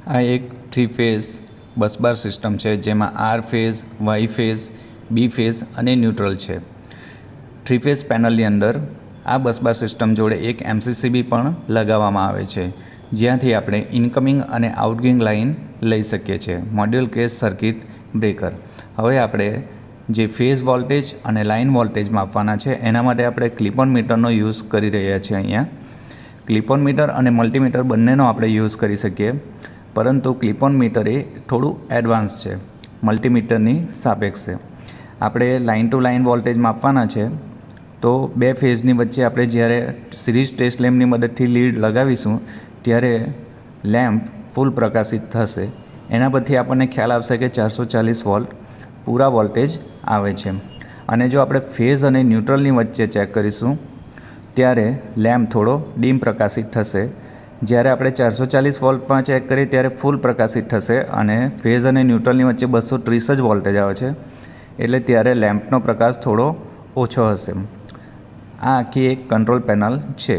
આ એક 3 ફેઝ બસ બાર સિસ્ટમ છે, જેમાં આર ફેઝ, વાય ફેઝ, બી ફેઝ અને ન્યુટ્રલ છે. 3 ફેઝ પેનલની અંદર આ બસ બાર સિસ્ટમ જોડે એક એમસીસીબી પણ લગાવવામાં આવે છે, જ્યાંથી આપણે ઇનકમિંગ અને આઉટગોઈંગ લાઇન લઈ શકીએ છીએ. Module case circuit breaker. હવે આપણે જે ફેઝ વોલ્ટેજ અને લાઇન વોલ્ટેજ માપવાના છે, એના માટે આપણે ક્લિપ ઓન મીટરનો યુઝ કરી રહ્યા છીએ. અહીંયા ક્લિપ ઓન મીટર અને મલ્ટીમીટર બંનેનો આપણે યુઝ કરી શકીએ, પરંતુ ક્લિપ ઓન મીટર એ થોડું એડવાન્સ છે મલ્ટીમીટરની સાપેક્ષે. આપણે લાઇન ટુ લાઇન વોલ્ટેજ માપવાના છે, તો બે ફેઝની વચ્ચે આપણે જ્યારે સિરીઝ ટેસ્ટ લેમ્પની મદદથી લીડ લગાવીશું ત્યારે લેમ્પ ફૂલ પ્રકાશિત થશે. એના પરથી આપણને ખ્યાલ આવશે કે 440 વોલ્ટ પૂરા વોલ્ટેજ આવે છે. અને જો આપણે ફેઝ અને ન્યુટ્રલની વચ્ચે ચેક કરીશું ત્યારે લેમ્પ થોડો ડીમ પ્રકાશિત થશે. જ્યારે આપણે 440 વોલ્ટમાં ચેક કરીએ ત્યારે ફૂલ પ્રકાશિત થશે અને ફેઝ અને ન્યુટ્રલની વચ્ચે 230 જ વોલ્ટેજ આવે છે, એટલે ત્યારે લેમ્પનો પ્રકાશ થોડો ઓછો હશે. આ આખી એક કંટ્રોલ પેનલ છે.